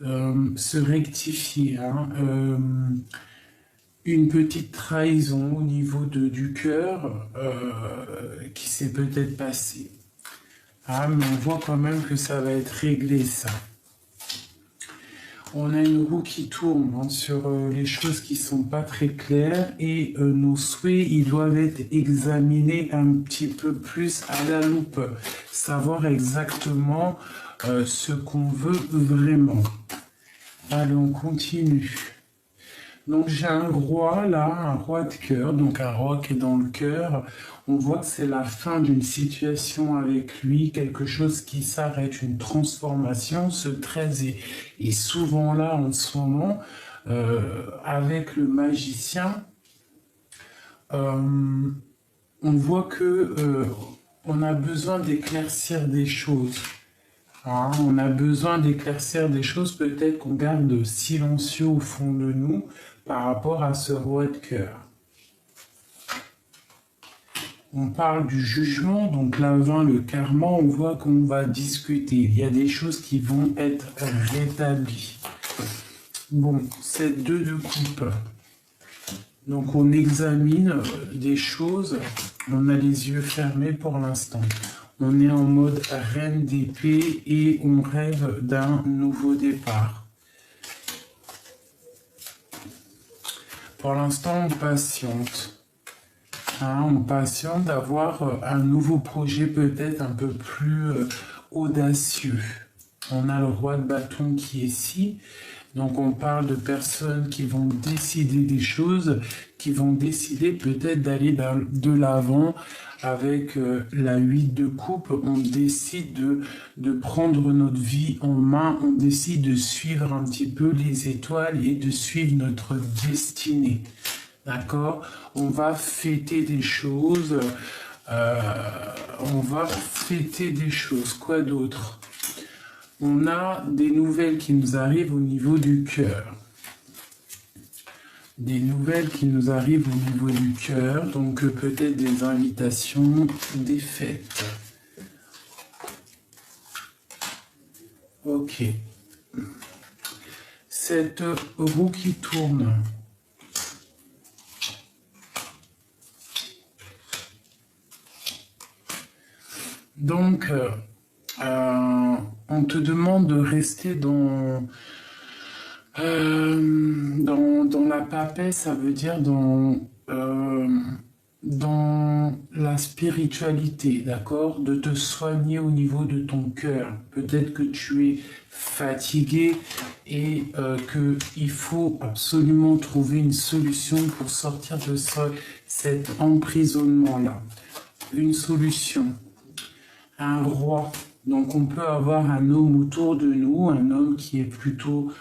se rectifier, hein. Une petite trahison au niveau du cœur qui s'est peut-être passée. Ah, mais on voit quand même que ça va être réglé, ça. On a une roue qui tourne, hein, sur les choses qui sont pas très claires et nos souhaits, ils doivent être examinés un petit peu plus à la loupe, savoir exactement ce qu'on veut vraiment. Allez, on continue. Donc j'ai un roi là, un roi de cœur, donc un roi qui est dans le cœur. On voit que c'est la fin d'une situation avec lui, quelque chose qui s'arrête, une transformation se traite et souvent là en ce moment, avec le magicien, euh, on voit que on a besoin d'éclaircir des choses. Hein, on a besoin d'éclaircir des choses, peut-être qu'on garde silencieux au fond de nous par rapport à ce roi de cœur. On parle du jugement, donc là, le karma, on voit qu'on va discuter. Il y a des choses qui vont être rétablies. Bon, c'est deux de coupe. Donc on examine des choses, on a les yeux fermés pour l'instant. On est en mode reine d'épée et on rêve d'un nouveau départ. Pour l'instant, on patiente. Hein, on patiente d'avoir un nouveau projet peut-être un peu plus audacieux. On a le roi de bâton qui est ici. Donc on parle de personnes qui vont décider des choses, qui vont décider peut-être d'aller de l'avant avec la 8 de coupe. On décide de prendre notre vie en main, on décide de suivre un petit peu les étoiles et de suivre notre destinée. D'accord? On va fêter des choses, Quoi d'autre? On a des nouvelles qui nous arrivent au niveau du cœur. Des nouvelles qui nous arrivent au niveau du cœur, donc peut-être des invitations, des fêtes. Ok. Cette roue qui tourne. Donc, on te demande de rester dans la paix, ça veut dire dans la spiritualité, d'accord? De te soigner au niveau de ton cœur. Peut-être que tu es fatigué et qu'il faut absolument trouver une solution pour sortir de cet emprisonnement-là. Une solution. Un roi. Donc on peut avoir un homme autour de nous, un homme qui est plutôt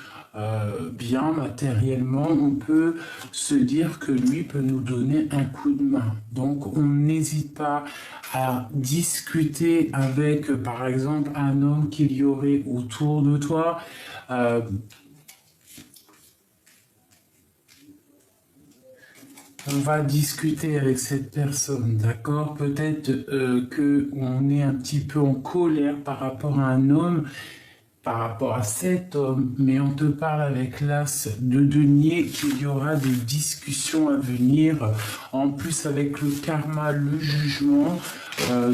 bien matériellement. On peut se dire que lui peut nous donner un coup de main. Donc on n'hésite pas à discuter avec, par exemple, un homme qu'il y aurait autour de toi. On va discuter avec cette personne, d'accord? Peut-être qu'on est un petit peu en colère par rapport à un homme, par rapport à cet homme, mais on te parle avec l'as de denier qu'il y aura des discussions à venir, en plus avec le karma, le jugement.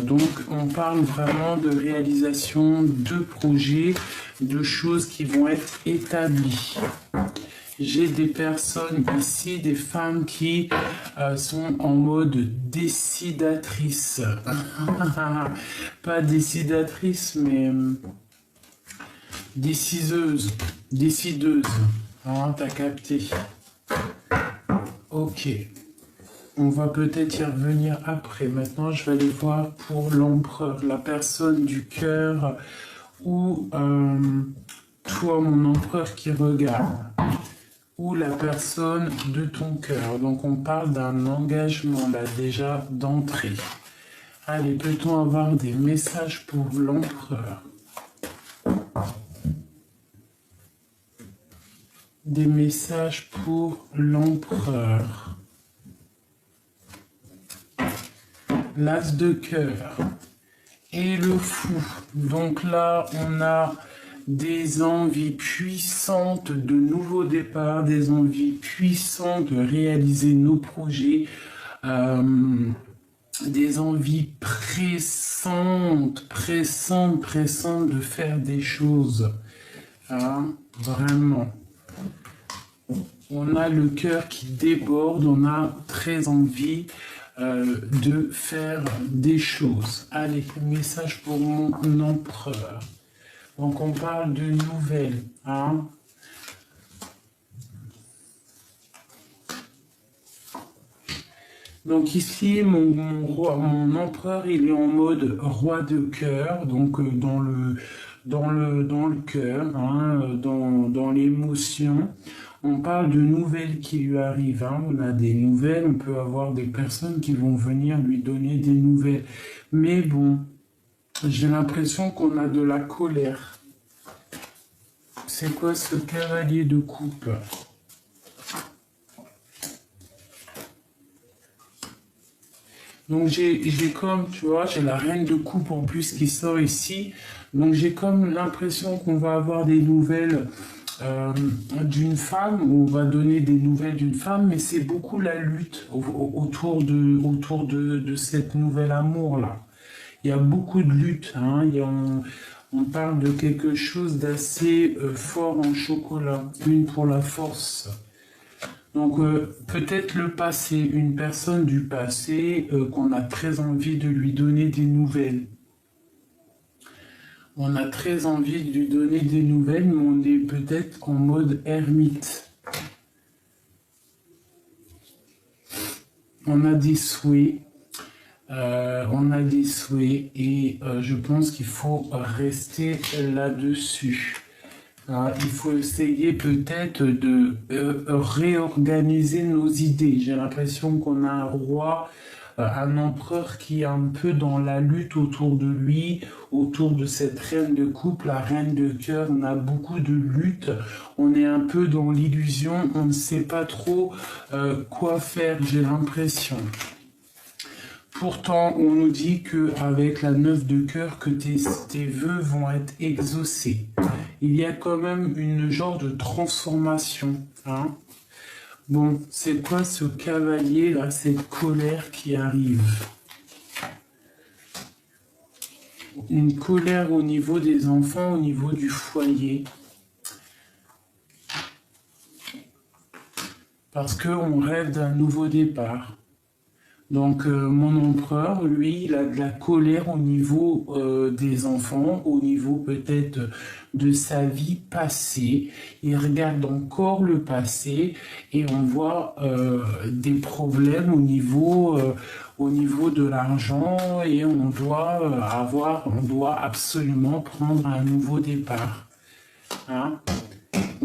Donc on parle vraiment de réalisation de projets, de choses qui vont être établies. J'ai des personnes ici, des femmes qui sont en mode décidatrice. Pas décidatrice, mais décideuse. Hein, t'as capté. Ok. On va peut-être y revenir après. Maintenant, je vais aller voir pour l'empereur, la personne du cœur ou toi, mon empereur qui regarde. Ou la personne de ton cœur. Donc on parle d'un engagement là déjà d'entrée. Allez, peut-on avoir des messages pour l'empereur? Des messages pour l'empereur. L'as de cœur et le fou. Donc là, on a des envies puissantes de nouveaux départs, des envies puissantes de réaliser nos projets, des envies pressantes, pressantes, pressantes de faire des choses. Hein, vraiment. On a le cœur qui déborde, on a très envie de faire des choses. Allez, message pour mon empereur. Donc on parle de nouvelles. Hein. Donc ici, mon empereur, il est en mode roi de cœur, donc dans le cœur, hein, dans l'émotion. On parle de nouvelles qui lui arrivent. Hein. On a des nouvelles, on peut avoir des personnes qui vont venir lui donner des nouvelles. Mais bon, j'ai l'impression qu'on a de la colère. C'est quoi ce cavalier de coupe ? Donc j'ai comme, tu vois, j'ai la reine de coupe en plus qui sort ici. Donc j'ai comme l'impression qu'on va avoir des nouvelles d'une femme, ou on va donner des nouvelles d'une femme, mais c'est beaucoup la lutte autour de cette nouvelle amour-là. Il y a beaucoup de lutte, hein. On parle de quelque chose d'assez fort en chocolat, une pour la force. Donc peut-être le passé, une personne du passé qu'on a très envie de lui donner des nouvelles. On a très envie de lui donner des nouvelles, mais on est peut-être en mode ermite. On a des souhaits. Et je pense qu'il faut rester là-dessus. Il faut essayer peut-être de réorganiser nos idées. J'ai l'impression qu'on a un roi, un empereur qui est un peu dans la lutte autour de lui, autour de cette reine de coupe, la reine de cœur. On a beaucoup de lutte, on est un peu dans l'illusion, on ne sait pas trop quoi faire, j'ai l'impression. Pourtant, on nous dit qu'avec la 9 de cœur, que tes vœux vont être exaucés. Il y a quand même une genre de transformation. Hein. Bon, c'est quoi ce cavalier là, cette colère qui arrive? Une colère au niveau des enfants, au niveau du foyer. Parce qu'on rêve d'un nouveau départ. Donc mon empereur, lui, il a de la colère au niveau des enfants, au niveau peut-être de sa vie passée. Il regarde encore le passé et on voit des problèmes au niveau de l'argent et on doit absolument prendre un nouveau départ. Hein?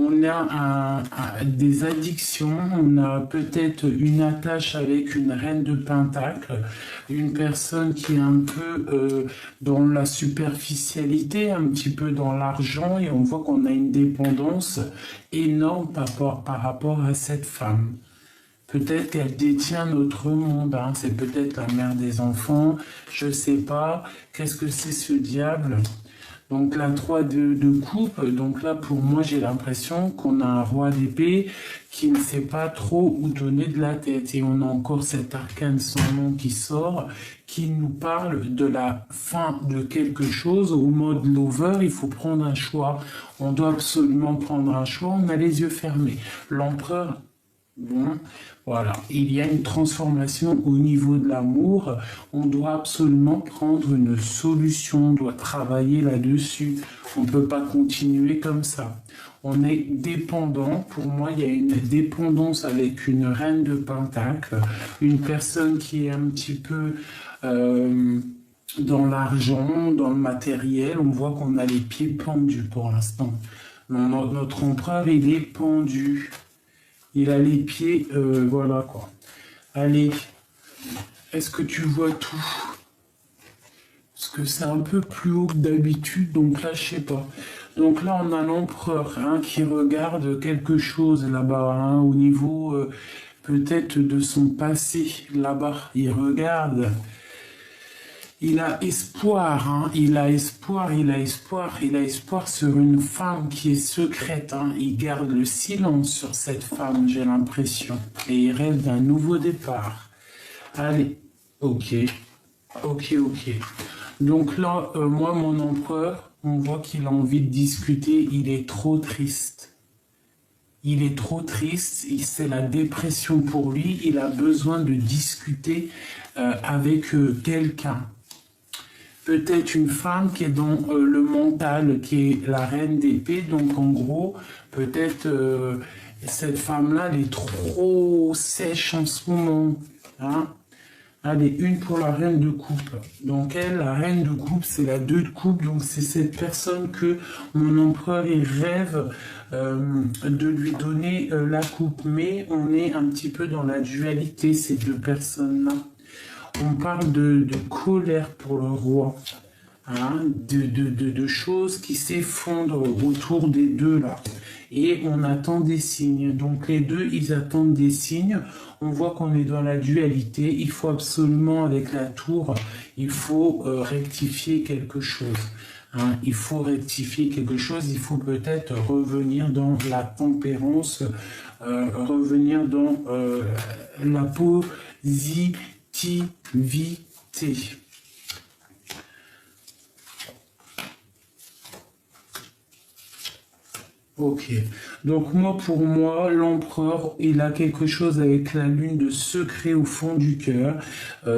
On a des addictions, on a peut-être une attache avec une reine de pentacle, une personne qui est un peu dans la superficialité, un petit peu dans l'argent, et on voit qu'on a une dépendance énorme par rapport à cette femme. Peut-être qu'elle détient notre monde, hein. C'est peut-être la mère des enfants, je ne sais pas. Qu'est-ce que c'est ce diable ? Donc la 3 de coupe, donc là pour moi j'ai l'impression qu'on a un roi d'épée qui ne sait pas trop où donner de la tête. Et on a encore cet arcane sans nom qui sort, qui nous parle de la fin de quelque chose. Au mode lover, il faut prendre un choix. On doit absolument prendre un choix, on a les yeux fermés. L'empereur... Bon, voilà, il y a une transformation au niveau de l'amour. On doit absolument prendre une solution, on doit travailler là-dessus. On ne peut pas continuer comme ça. On est dépendant. Pour moi, il y a une dépendance avec une reine de pentacle, une personne qui est un petit peu dans l'argent, dans le matériel. On voit qu'on a les pieds pendus pour l'instant. Notre empereur, il est pendu. Il a les pieds, voilà quoi. Allez, est-ce que tu vois tout? Parce que c'est un peu plus haut que d'habitude, donc là, je sais pas. Donc là, on a l'empereur qui regarde quelque chose là-bas, hein, au niveau peut-être de son passé, là-bas. Il regarde. Il a espoir, hein. Il a espoir, il a espoir, il a espoir sur une femme qui est secrète, hein. Il garde le silence sur cette femme, j'ai l'impression. Et il rêve d'un nouveau départ. Allez, ok, ok, ok. Donc là, moi, mon empereur, on voit qu'il a envie de discuter, il est trop triste. Il est trop triste, c'est la dépression pour lui, il a besoin de discuter avec quelqu'un. Peut-être une femme qui est dans le mental, qui est la reine d'épée. Donc en gros, peut-être cette femme-là, elle est trop sèche en ce moment. Hein. Allez, une pour la reine de coupe. Donc elle, la reine de coupe, c'est la 2 de coupe. Donc c'est cette personne que mon empereur, il rêve de lui donner la coupe. Mais on est un petit peu dans la dualité, ces deux personnes-là. On parle de colère pour le roi, hein, de choses qui s'effondrent autour des deux là. Et on attend des signes. Donc les deux, ils attendent des signes. On voit qu'on est dans la dualité. Il faut absolument, avec la tour, il faut rectifier quelque chose. Hein. Il faut rectifier quelque chose. Il faut peut-être revenir dans la tempérance, revenir dans la positivité. Ok. Donc moi, pour moi, l'empereur, il a quelque chose avec la lune de secret au fond du cœur.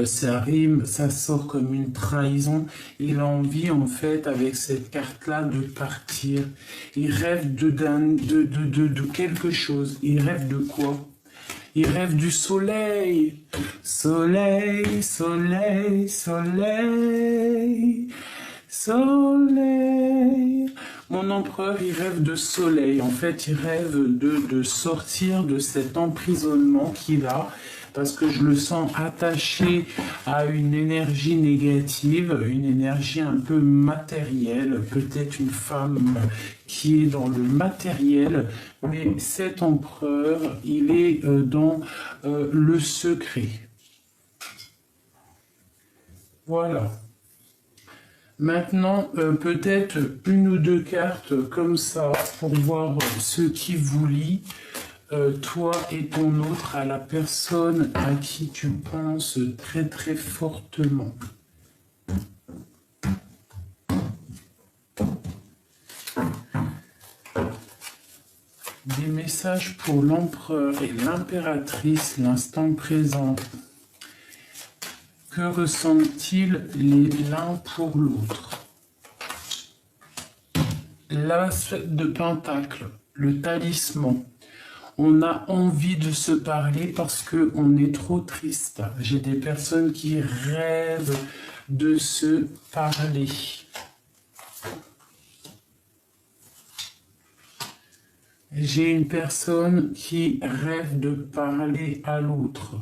Ça rime, ça sort comme une trahison. Il a envie, en fait, avec cette carte-là, de partir. Il rêve de quelque chose. Il rêve de quoi? Il rêve du soleil. Soleil, soleil, soleil, soleil. Mon empereur, il rêve de soleil. En fait, il rêve de sortir de cet emprisonnement qu'il a, parce que je le sens attaché à une énergie négative, une énergie un peu matérielle, peut-être une femme qui est dans le matériel, mais cet empereur, il est dans le secret. Voilà. Maintenant, peut-être une ou deux cartes comme ça pour voir ce qui vous lie, toi et ton autre, à la personne à qui tu penses très très fortement. Des messages pour l'empereur et l'impératrice, l'instant présent. Que ressentent-ils l'un pour l'autre? L'as de pentacle, le talisman. On a envie de se parler parce qu'on est trop triste. J'ai des personnes qui rêvent de se parler. J'ai une personne qui rêve de parler à l'autre.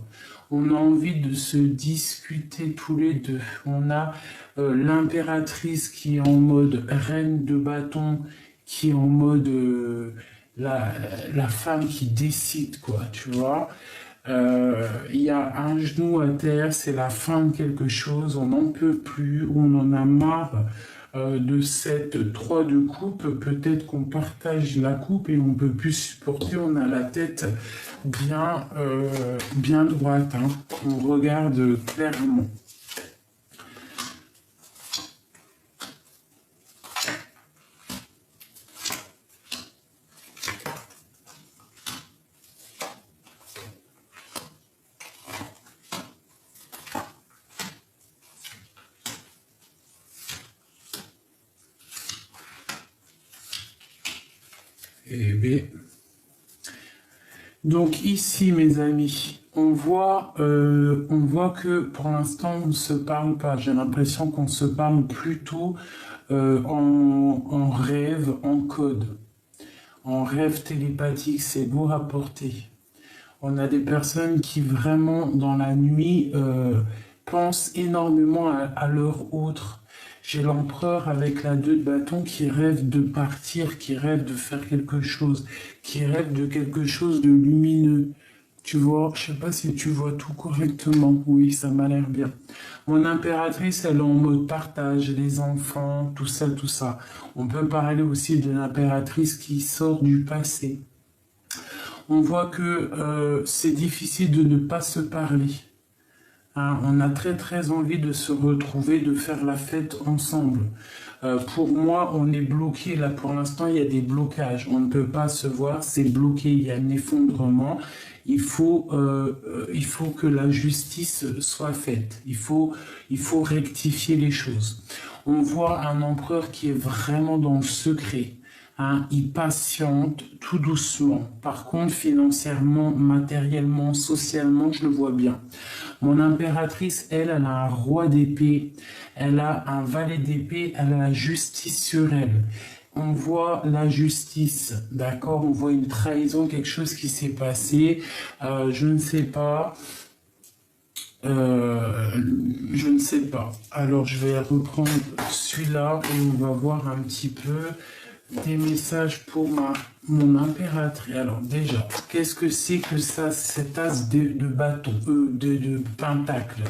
On a envie de se discuter tous les deux. On a l'impératrice qui est en mode reine de bâton, qui est en mode la femme qui décide, quoi, tu vois. Il y a un genou à terre, c'est la fin de quelque chose, on n'en peut plus, on en a marre de cette 3 de coupe. Peut-être qu'on partage la coupe et on ne peut plus supporter, on a la tête bien droite, hein. On regarde clairement. Eh bien. Donc ici, mes amis, on voit que pour l'instant, on ne se parle pas. J'ai l'impression qu'on se parle plutôt en rêve, en code. En rêve télépathique, c'est beau à porter. On a des personnes qui vraiment, dans la nuit, pensent énormément à leur autre. J'ai l'empereur avec la 2 de bâton qui rêve de partir, qui rêve de faire quelque chose, qui rêve de quelque chose de lumineux. Tu vois, je sais pas si tu vois tout correctement. Oui, ça m'a l'air bien. Mon impératrice, elle est en mode partage, les enfants, tout ça, tout ça. On peut parler aussi de l'impératrice qui sort du passé. On voit que c'est difficile de ne pas se parler. Hein, on a très très envie de se retrouver, de faire la fête ensemble. Pour moi, on est bloqué. Là, pour l'instant, il y a des blocages. On ne peut pas se voir, c'est bloqué. Il y a un effondrement. Il faut que la justice soit faite. Il faut rectifier les choses. On voit un empereur qui est vraiment dans le secret. Hein, il patiente tout doucement. Par contre, financièrement, matériellement, socialement, je le vois bien. Mon impératrice, elle a un roi d'épée, elle a un valet d'épée, elle a la justice sur elle. On voit la justice, d'accord? On voit une trahison, quelque chose qui s'est passé. Je ne sais pas. Je ne sais pas. Alors, je vais reprendre celui-là et on va voir un petit peu des messages pour mon impératrice. Alors déjà, qu'est-ce que c'est que ça, cet as de bâton, de pentacle?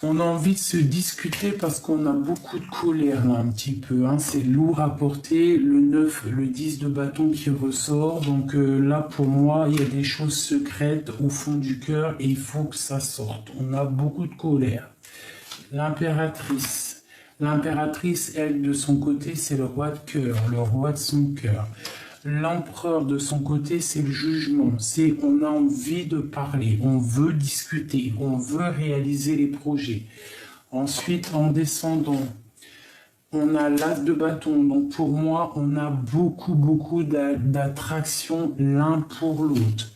On a envie de se discuter parce qu'on a beaucoup de colère là un petit peu. Hein. C'est lourd à porter. Le 9, le 10 de bâton qui ressort. Donc là, pour moi, il y a des choses secrètes au fond du cœur et il faut que ça sorte. On a beaucoup de colère. L'impératrice. L'impératrice, elle, de son côté, c'est le roi de cœur, le roi de son cœur. L'empereur, de son côté, c'est le jugement. C'est on a envie de parler, on veut discuter, on veut réaliser les projets. Ensuite, en descendant, on a l'as de bâton. Donc, pour moi, on a beaucoup d'attraction l'un pour l'autre.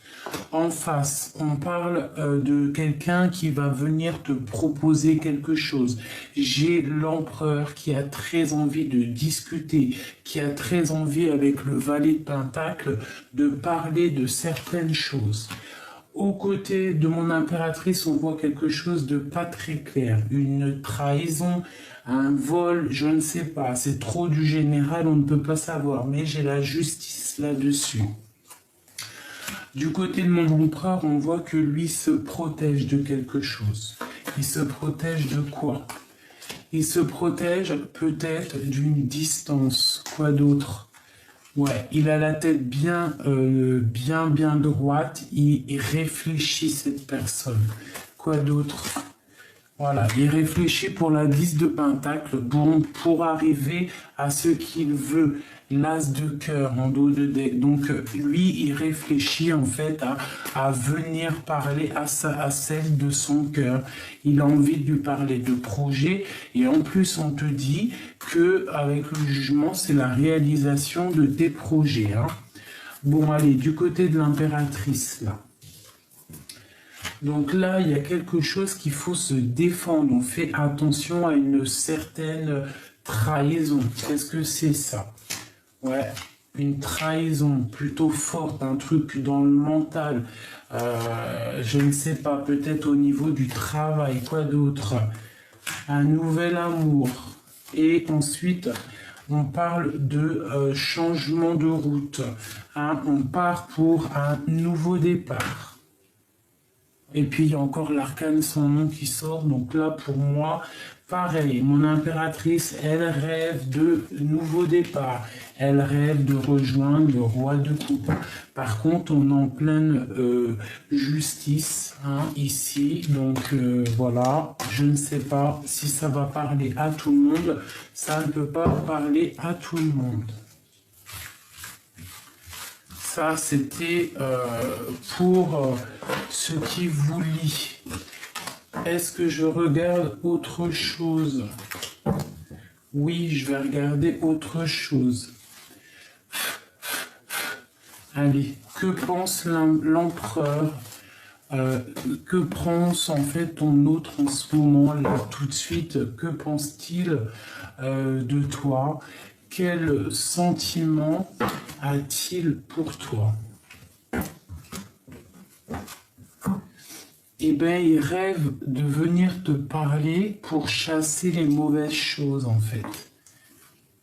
En face, on parle de quelqu'un qui va venir te proposer quelque chose. J'ai l'empereur qui a très envie de discuter, qui a très envie avec le valet de pentacle de parler de certaines choses. Aux côtés de mon impératrice, on voit quelque chose de pas très clair. Une trahison, un vol, je ne sais pas. C'est trop du général, on ne peut pas savoir. Mais j'ai la justice là-dessus. Du côté de mon empereur, on voit que lui se protège de quelque chose. Il se protège de quoi? Il se protège peut-être d'une distance. Quoi d'autre? Ouais, il a la tête bien droite. Il réfléchit, cette personne. Quoi d'autre? Voilà, il réfléchit pour la 10 de pentacle, bon, pour arriver à ce qu'il veut, l'as de cœur en dos de deck. Donc lui, il réfléchit en fait à venir parler à celle de son cœur. Il a envie de lui parler de projet et en plus on te dit que avec le jugement, c'est la réalisation de tes projets. Hein. Bon, allez, du côté de l'impératrice là. Donc là, il y a quelque chose qu'il faut se défendre. On fait attention à une certaine trahison. Qu'est-ce que c'est ça? Ouais, une trahison plutôt forte, un truc dans le mental. Je ne sais pas, peut-être au niveau du travail, quoi d'autre? Un nouvel amour. Et ensuite, on parle de changement de route. Hein, on part pour un nouveau départ. Et puis il y a encore l'arcane son nom qui sort. Donc là pour moi, pareil, mon impératrice, elle rêve de nouveaux départs. Elle rêve de rejoindre le roi de coupe. Par contre, on est en pleine justice hein, ici. Donc voilà, je ne sais pas si ça va parler à tout le monde. Ça ne peut pas parler à tout le monde. Ça, c'était pour ce qui vous lie. Est-ce que je regarde autre chose? Oui, je vais regarder autre chose. Allez, que pense l'empereur? Que pense en fait ton autre en ce moment, là, tout de suite? Que pense-t-il de toi? Quel sentiment a-t-il pour toi? Eh bien, il rêve de venir te parler pour chasser les mauvaises choses, en fait.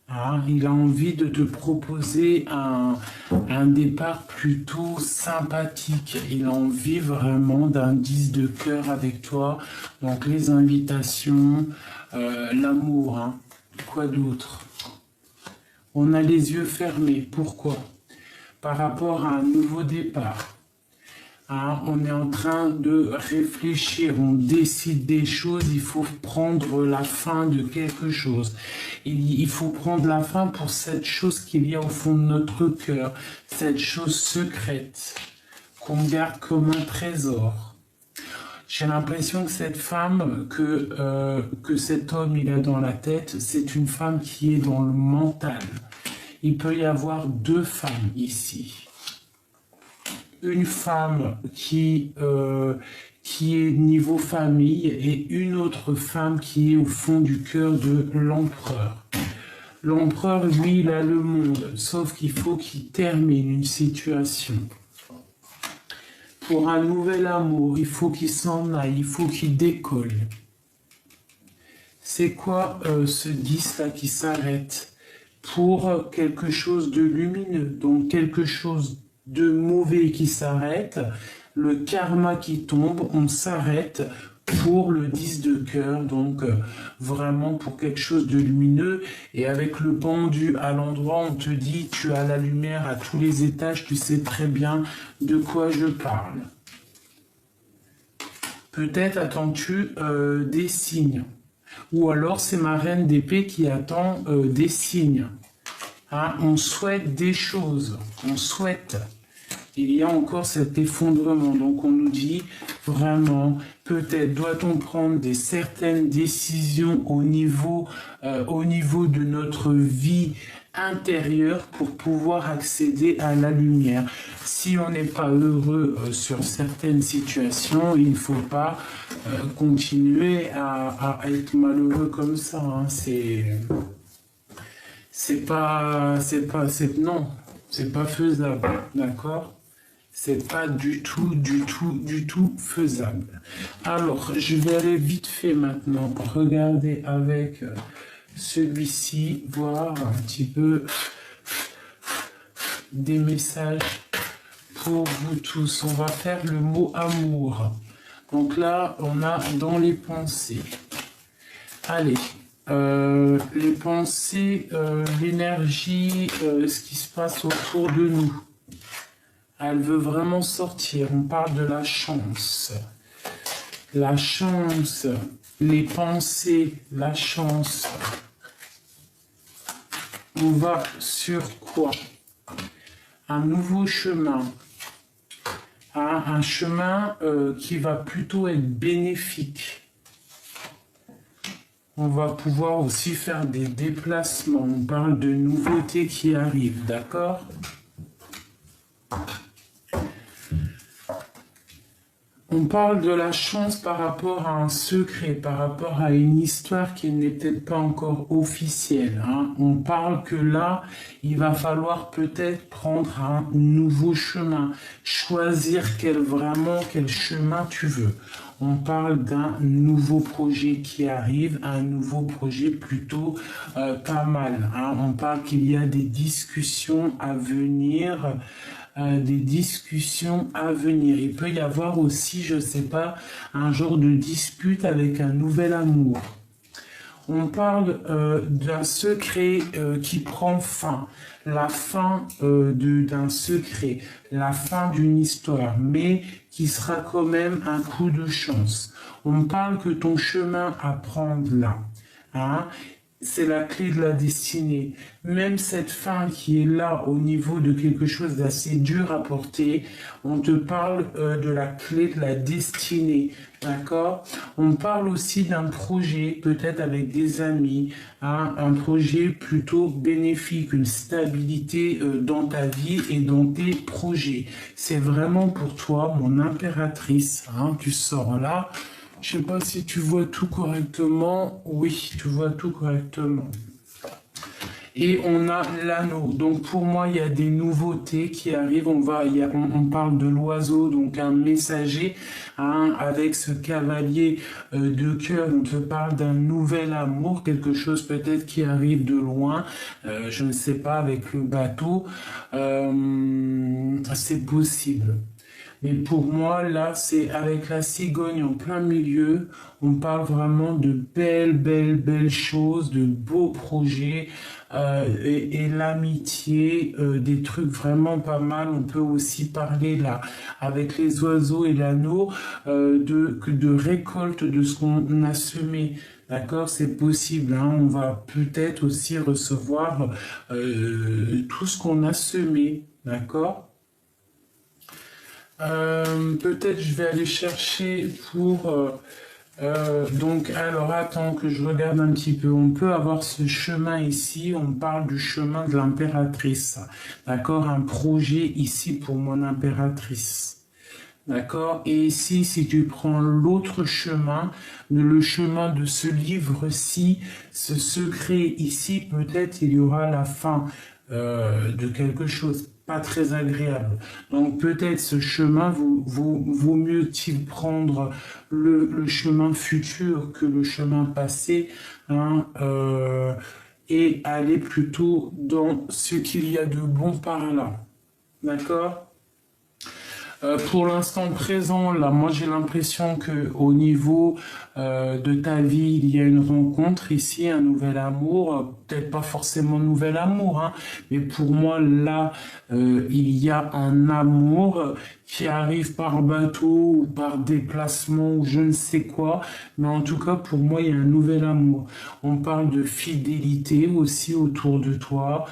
Hein, il a envie de te proposer un départ plutôt sympathique. Il a envie vraiment d'un 10 de cœur avec toi. Donc les invitations, l'amour, hein. Quoi d'autre? On a les yeux fermés. Pourquoi? Par rapport à un nouveau départ. Hein, on est en train de réfléchir, on décide des choses, il faut prendre la fin de quelque chose. Il faut prendre la fin pour cette chose qu'il y a au fond de notre cœur, cette chose secrète qu'on garde comme un trésor. J'ai l'impression que cette femme, que cet homme il a dans la tête, c'est une femme qui est dans le mental. Il peut y avoir deux femmes ici. Une femme qui est niveau famille et une autre femme qui est au fond du cœur de l'empereur. L'empereur, lui, il a le monde, sauf qu'il faut qu'il termine une situation. Pour un nouvel amour, il faut qu'il s'en aille, il faut qu'il décolle. C'est quoi ce 10-là qui s'arrête? Pour quelque chose de lumineux, donc quelque chose de mauvais qui s'arrête, le karma qui tombe, on s'arrête pour le 10 de cœur, donc vraiment pour quelque chose de lumineux, et avec le pendu à l'endroit, on te dit, tu as la lumière à tous les étages, tu sais très bien de quoi je parle. Peut-être attends-tu des signes, ou alors c'est ma reine d'épée qui attend des signes. Hein, on souhaite des choses, on souhaite. Il y a encore cet effondrement. Donc on nous dit vraiment, peut-être doit-on prendre certaines décisions au niveau de notre vie intérieure pour pouvoir accéder à la lumière. Si on n'est pas heureux sur certaines situations, il ne faut pas continuer à être malheureux comme ça. Hein. Non, c'est pas faisable, d'accord? C'est pas du tout faisable. Alors, je vais aller vite fait maintenant regarder avec celui-ci, voir un petit peu des messages pour vous tous. On va faire le mot amour. Donc là, on a dans les pensées. Allez. Les pensées, l'énergie, ce qui se passe autour de nous. Elle veut vraiment sortir. On parle de la chance. La chance, les pensées, la chance. On va sur quoi? Un nouveau chemin. Un chemin qui va plutôt être bénéfique. On va pouvoir aussi faire des déplacements. On parle de nouveautés qui arrivent, d'accord? On parle de la chance par rapport à un secret, par rapport à une histoire qui n'est peut-être pas encore officielle. Hein. On parle que là, il va falloir peut-être prendre un nouveau chemin, choisir quel chemin tu veux. On parle d'un nouveau projet qui arrive, un nouveau projet plutôt pas mal. Hein. On parle qu'il y a des discussions à venir. Il peut y avoir aussi, je ne sais pas, un genre de dispute avec un nouvel amour. On parle d'un secret qui prend fin, la fin d'un secret, la fin d'une histoire, mais qui sera quand même un coup de chance. On parle que ton chemin à prendre là, hein, c'est la clé de la destinée. Même cette fin qui est là au niveau de quelque chose d'assez dur à porter, on te parle de la clé de la destinée, d'accord? On parle aussi d'un projet, peut-être avec des amis, hein, un projet plutôt bénéfique, une stabilité dans ta vie et dans tes projets. C'est vraiment pour toi, mon impératrice, hein, tu sors là. Je sais pas si tu vois tout correctement. Oui, tu vois tout correctement. et on a l'anneau. Donc pour moi, il y a des nouveautés qui arrivent. On parle de l'oiseau, donc un messager, hein, avec ce cavalier de cœur. On te parle d'un nouvel amour, quelque chose peut-être qui arrive de loin. Je ne sais pas, avec le bateau. C'est possible. Mais pour moi, là, c'est avec la cigogne en plein milieu, on parle vraiment de belles choses, de beaux projets, et l'amitié, des trucs vraiment pas mal. On peut aussi parler là, avec les oiseaux et l'anneau, de récolte de ce qu'on a semé. D'accord, c'est possible, hein. On va peut-être aussi recevoir tout ce qu'on a semé. D'accord? Peut-être je vais aller chercher pour... donc, alors attends que je regarde un petit peu. On peut avoir ce chemin ici. On parle du chemin de l'impératrice. D'accord? Un projet ici pour mon impératrice. D'accord? Et ici, si tu prends l'autre chemin, le chemin de ce livre-ci, ce secret ici, peut-être il y aura la fin de quelque chose pas très agréable. Donc peut-être ce chemin, vaut mieux-il prendre le chemin futur que le chemin passé, hein, et aller plutôt dans ce qu'il y a de bon par là. D'accord? Pour l'instant présent, là, moi j'ai l'impression que au niveau de ta vie, il y a une rencontre ici, un nouvel amour, peut-être pas forcément nouvel amour, hein, mais pour moi là, il y a un amour qui arrive par bateau ou par déplacement ou je ne sais quoi, mais en tout cas pour moi il y a un nouvel amour. On parle de fidélité aussi autour de toi,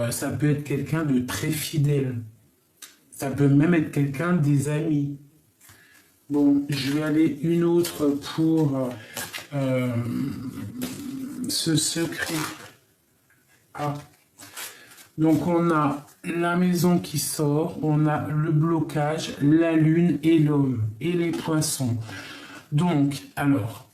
ça peut être quelqu'un de très fidèle. Ça peut même être quelqu'un des amis. Bon, je vais aller une autre pour ce secret. Ah. Donc on a la maison qui sort, on a le blocage, la lune et l'homme et les poissons. Donc, alors,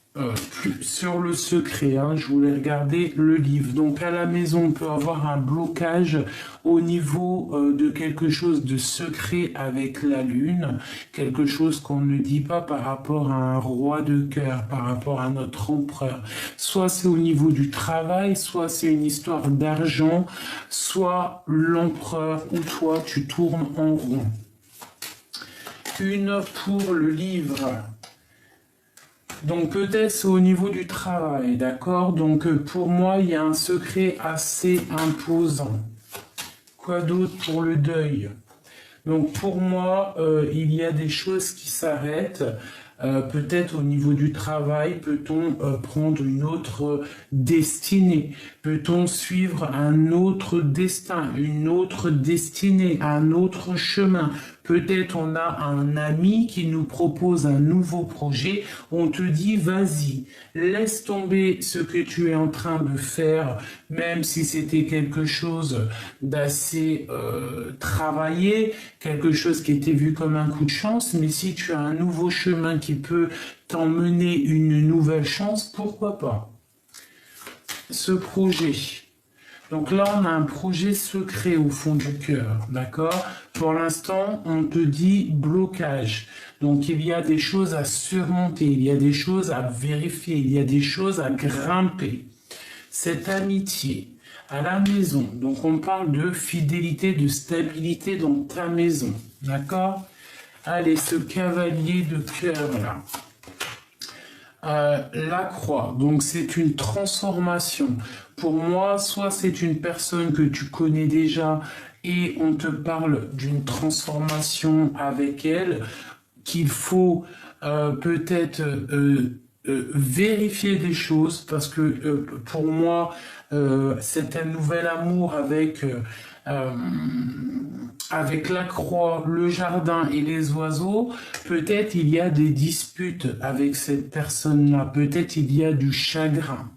sur le secret, hein, je voulais regarder le livre. Donc, à la maison, on peut avoir un blocage au niveau de quelque chose de secret avec la lune, quelque chose qu'on ne dit pas par rapport à un roi de cœur, par rapport à notre empereur. Soit c'est au niveau du travail, soit c'est une histoire d'argent, soit l'empereur ou toi, tu tournes en rond. Une pour le livre. Donc peut-être c'est au niveau du travail, d'accord? Donc pour moi, il y a un secret assez imposant. Quoi d'autre pour le deuil? Donc pour moi, il y a des choses qui s'arrêtent. Peut-être au niveau du travail, peut-on prendre une autre destinée? Peut-on suivre un autre destin, une autre destinée, un autre chemin? Peut-être on a un ami qui nous propose un nouveau projet, on te dit vas-y, laisse tomber ce que tu es en train de faire, même si c'était quelque chose d'assez travaillé, quelque chose qui était vu comme un coup de chance, mais si tu as un nouveau chemin qui peut t'emmener une nouvelle chance, pourquoi pas? Ce projet. Donc là, on a un projet secret au fond du cœur, d'accord? Pour l'instant, on te dit blocage. Donc il y a des choses à surmonter, il y a des choses à vérifier, il y a des choses à grimper. Cette amitié à la maison, donc on parle de fidélité, de stabilité dans ta maison, d'accord? Allez, ce cavalier de cœur là. La croix, donc c'est une transformation. Pour moi, soit c'est une personne que tu connais déjà et on te parle d'une transformation avec elle, qu'il faut peut-être vérifier des choses, parce que pour moi, c'est un nouvel amour avec la croix, le jardin et les oiseaux. Peut-être il y a des disputes avec cette personne-là, peut-être il y a du chagrin.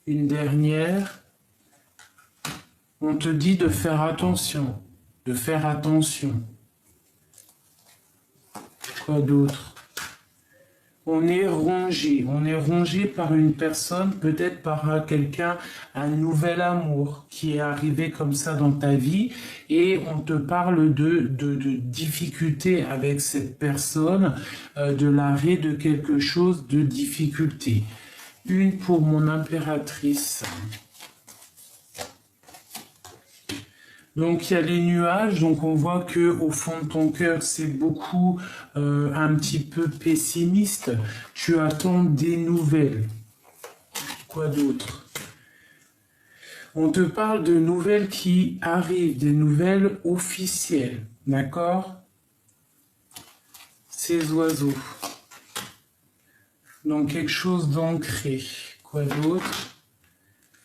Une dernière, on te dit de faire attention, de faire attention. Quoi d'autre? on est rongé par une personne, peut-être par quelqu'un, un nouvel amour qui est arrivé comme ça dans ta vie et on te parle de difficultés avec cette personne, de l'arrêt de quelque chose de difficulté. Une pour mon impératrice. Donc il y a les nuages, donc on voit que au fond de ton cœur c'est beaucoup un petit peu pessimiste. Tu attends des nouvelles. Quoi d'autre? On te parle de nouvelles qui arrivent, des nouvelles officielles, d'accord? Ces oiseaux. Donc quelque chose d'ancré. Quoi d'autre?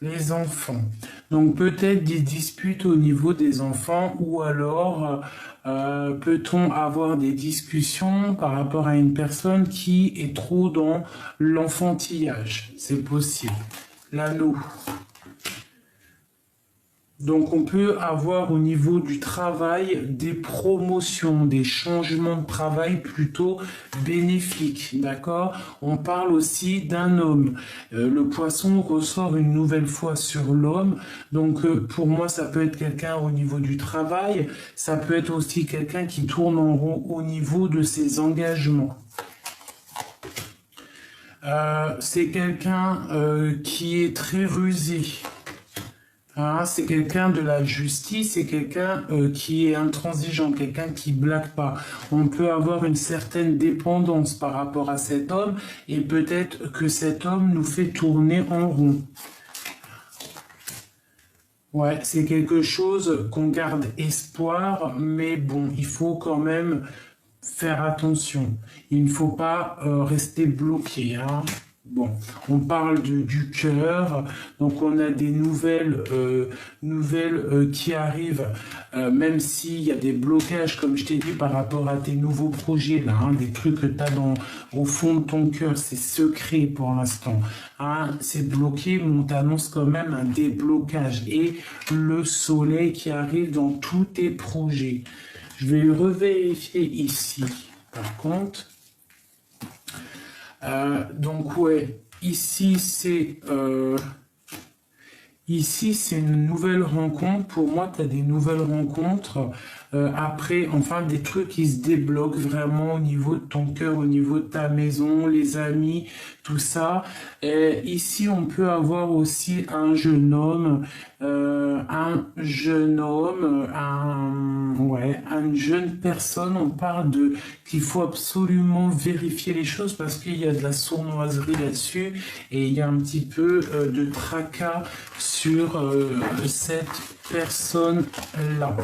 Les enfants. Donc peut-être des disputes au niveau des enfants ou alors peut-on avoir des discussions par rapport à une personne qui est trop dans l'enfantillage. C'est possible. L'anneau. Donc on peut avoir au niveau du travail des promotions, des changements de travail plutôt bénéfiques, d'accord? On parle aussi d'un homme. Le poisson ressort une nouvelle fois sur l'homme. Donc pour moi ça peut être quelqu'un au niveau du travail, ça peut être aussi quelqu'un qui tourne en rond au niveau de ses engagements. C'est quelqu'un qui est très rusé. Ah, c'est quelqu'un de la justice, c'est quelqu'un qui est intransigeant, quelqu'un qui blague pas. On peut avoir une certaine dépendance par rapport à cet homme et peut-être que cet homme nous fait tourner en rond. Ouais, c'est quelque chose qu'on garde espoir, mais bon, il faut quand même faire attention. Il ne faut pas rester bloqué, hein. Bon, on parle du cœur, donc on a des nouvelles qui arrivent, même s'il y a des blocages, comme je t'ai dit, par rapport à tes nouveaux projets, là, hein, des trucs que tu as au fond de ton cœur, c'est secret pour l'instant. Hein, c'est bloqué, mais on t'annonce quand même un déblocage et le soleil qui arrive dans tous tes projets. Je vais revérifier ici, par contre. Donc ouais, ici c'est une nouvelle rencontre. Pour moi, tu as des nouvelles rencontres. Après, enfin, des trucs qui se débloquent vraiment au niveau de ton cœur, au niveau de ta maison, les amis, tout ça. Et ici, on peut avoir aussi un jeune homme, une jeune personne. On parle qu'il faut absolument vérifier les choses parce qu'il y a de la sournoiserie là-dessus et il y a un petit peu de tracas sur cette personne-là.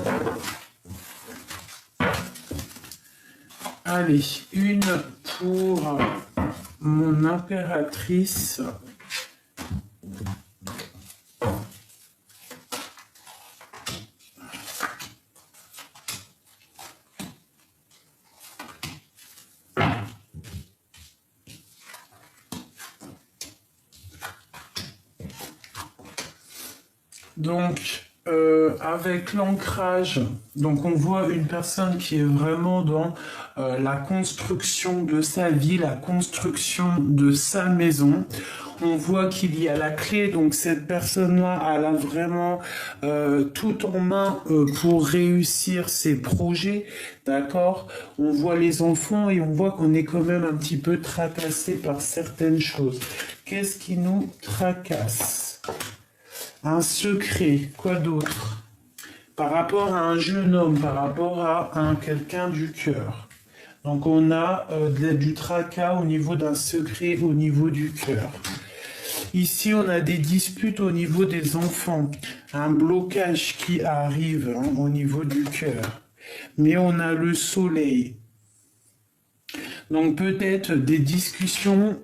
Allez, une pour mon impératrice. Donc, avec l'ancrage, donc on voit une personne qui est vraiment dans la construction de sa vie, la construction de sa maison. On voit qu'il y a la clé, donc cette personne-là, elle a vraiment tout en main pour réussir ses projets, d'accord? On voit les enfants et on voit qu'on est quand même un petit peu tracassé par certaines choses. Qu'est-ce qui nous tracasse? Un secret, quoi d'autre? Par rapport à un jeune homme, par rapport à quelqu'un du cœur. Donc on a du tracas au niveau d'un secret au niveau du cœur. Ici on a des disputes au niveau des enfants, un blocage qui arrive au niveau du cœur. Mais on a le soleil. Donc peut-être des discussions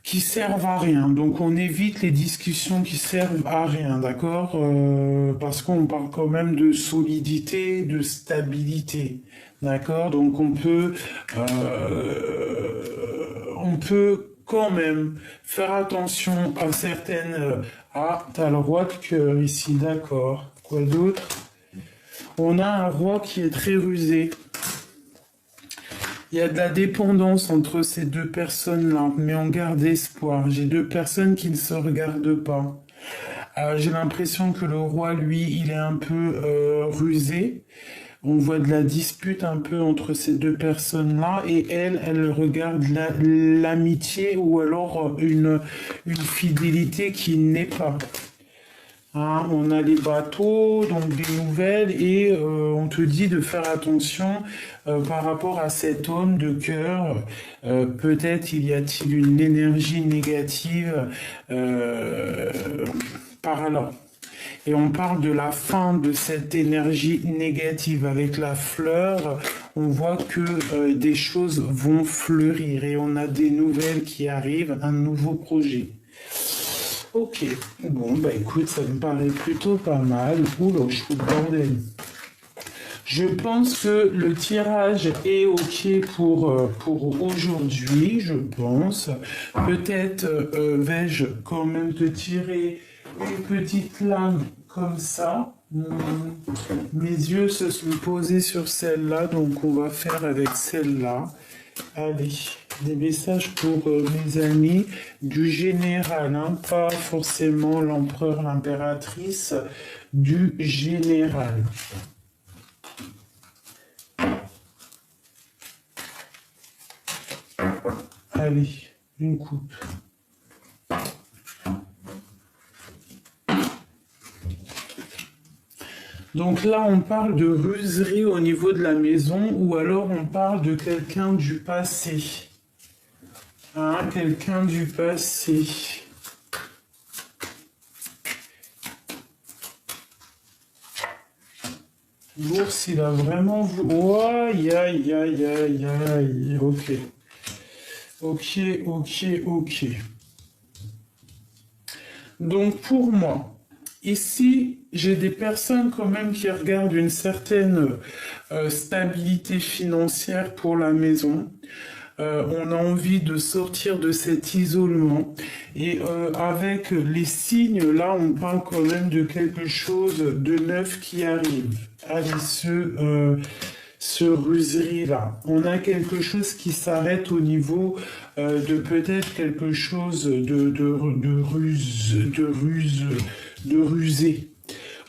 qui servent à rien. Donc on évite les discussions qui servent à rien, d'accord? Parce qu'on parle quand même de solidité, de stabilité, d'accord? Donc on peut quand même faire attention à certaines... Ah, t'as le roi de cœur ici, d'accord. Quoi d'autre? On a un roi qui est très rusé. Il y a de la dépendance entre ces deux personnes-là, mais on garde espoir. J'ai deux personnes qui ne se regardent pas. J'ai l'impression que le roi, lui, il est un peu rusé. On voit de la dispute un peu entre ces deux personnes-là et elle regarde l'amitié ou alors une fidélité qui n'est pas. Hein, on a les bateaux, donc des nouvelles, et on te dit de faire attention par rapport à cet homme de cœur. Peut-être il y a-t-il une énergie négative euh, par là. Et on parle de la fin de cette énergie négative. Avec la fleur, on voit que des choses vont fleurir et on a des nouvelles qui arrivent, un nouveau projet. Ok, bon, bah écoute, ça me paraît plutôt pas mal. Oula, je suis bordel. Je pense que le tirage est ok pour aujourd'hui, je pense. Peut-être vais-je quand même te tirer une petite lame comme ça. Mes yeux se sont posés sur celle-là, donc on va faire avec celle-là. Allez, des messages pour mes amis du général, hein, pas forcément l'empereur, l'impératrice, du général. Allez, une coupe. Donc là, on parle de ruserie au niveau de la maison ou alors on parle de quelqu'un du passé. Hein, quelqu'un du passé. L'ours, il a vraiment voulu... Oh, aïe, aïe, aïe, aïe, aïe. Ok. Ok, ok, ok. Donc pour moi, ici, j'ai des personnes quand même qui regardent une certaine stabilité financière pour la maison. On a envie de sortir de cet isolement. Et avec les signes, là, on parle quand même de quelque chose de neuf qui arrive. Allez, ce ruserie-là. On a quelque chose qui s'arrête au niveau de peut-être quelque chose de rusé.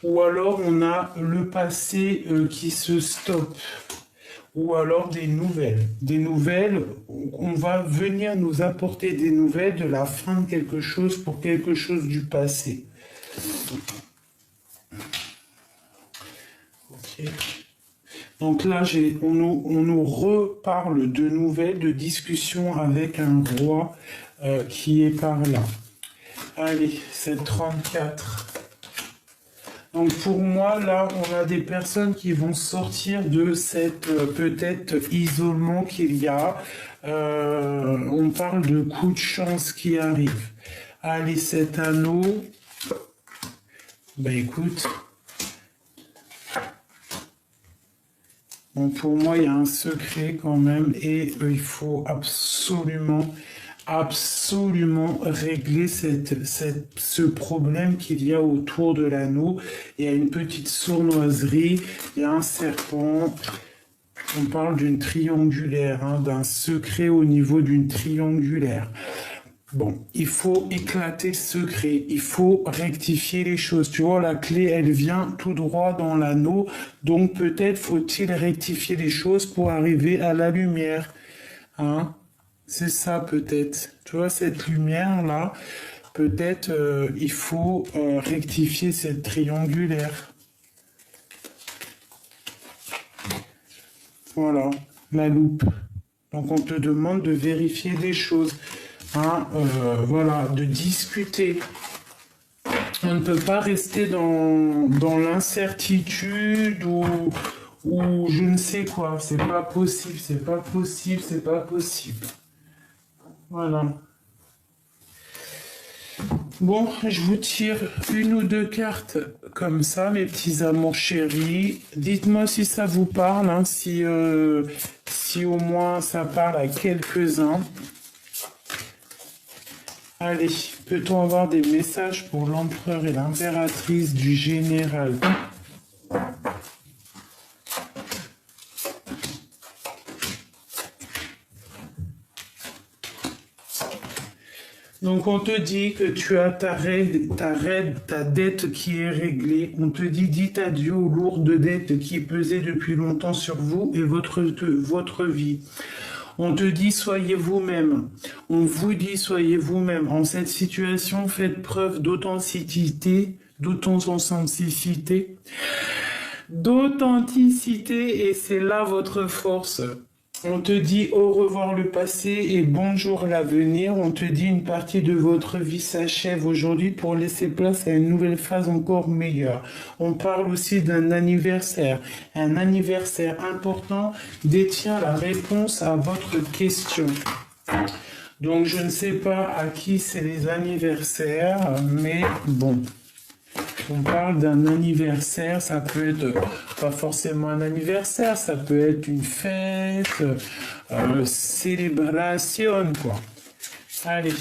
Ou alors on a le passé qui se stoppe. Ou alors des nouvelles. Des nouvelles, on va venir nous apporter des nouvelles de la fin de quelque chose pour quelque chose du passé. Ok. Donc là, on nous reparle de nouvelles, de discussions avec un roi qui est par là. Allez, c'est 34. Donc pour moi, là, on a des personnes qui vont sortir de cette peut-être isolement qu'il y a. On parle de coups de chance qui arrivent. Allez, cet anneau. Ben écoute. Bon, pour moi, il y a un secret quand même et il faut absolument régler ce problème qu'il y a autour de l'anneau. Il y a une petite sournoiserie, il y a un serpent. On parle d'une triangulaire, hein, d'un secret au niveau d'une triangulaire. Bon, il faut éclater ce secret, il faut rectifier les choses. Tu vois, la clé, elle vient tout droit dans l'anneau, donc peut-être faut-il rectifier les choses pour arriver à la lumière. Hein? C'est ça peut-être. Tu vois, cette lumière-là, peut-être il faut rectifier cette triangulaire. Voilà, la loupe. Donc on te demande de vérifier des choses. Hein, voilà, de discuter. On ne peut pas rester dans l'incertitude ou je ne sais quoi. C'est pas possible, c'est pas possible, c'est pas possible. Voilà. Bon, je vous tire une ou deux cartes comme ça, mes petits amours chéris. Dites-moi si ça vous parle, hein, si au moins ça parle à quelques-uns. Allez, peut-on avoir des messages pour l'empereur et l'impératrice du général? Donc on te dit que tu as ta dette qui est réglée. On te dit dites adieu aux lourdes dettes qui pesaient depuis longtemps sur vous et votre vie. On te dit soyez vous-même. On vous dit soyez vous-même. En cette situation, faites preuve d'authenticité, d'authenticité et c'est là votre force. On te dit au revoir le passé et bonjour l'avenir. On te dit une partie de votre vie s'achève aujourd'hui pour laisser place à une nouvelle phase encore meilleure. On parle aussi d'un anniversaire. Un anniversaire important détient la réponse à votre question. Donc je ne sais pas à qui c'est les anniversaires, mais bon. On parle d'un anniversaire, ça peut être pas forcément un anniversaire, ça peut être une fête, célébration, quoi. Allez.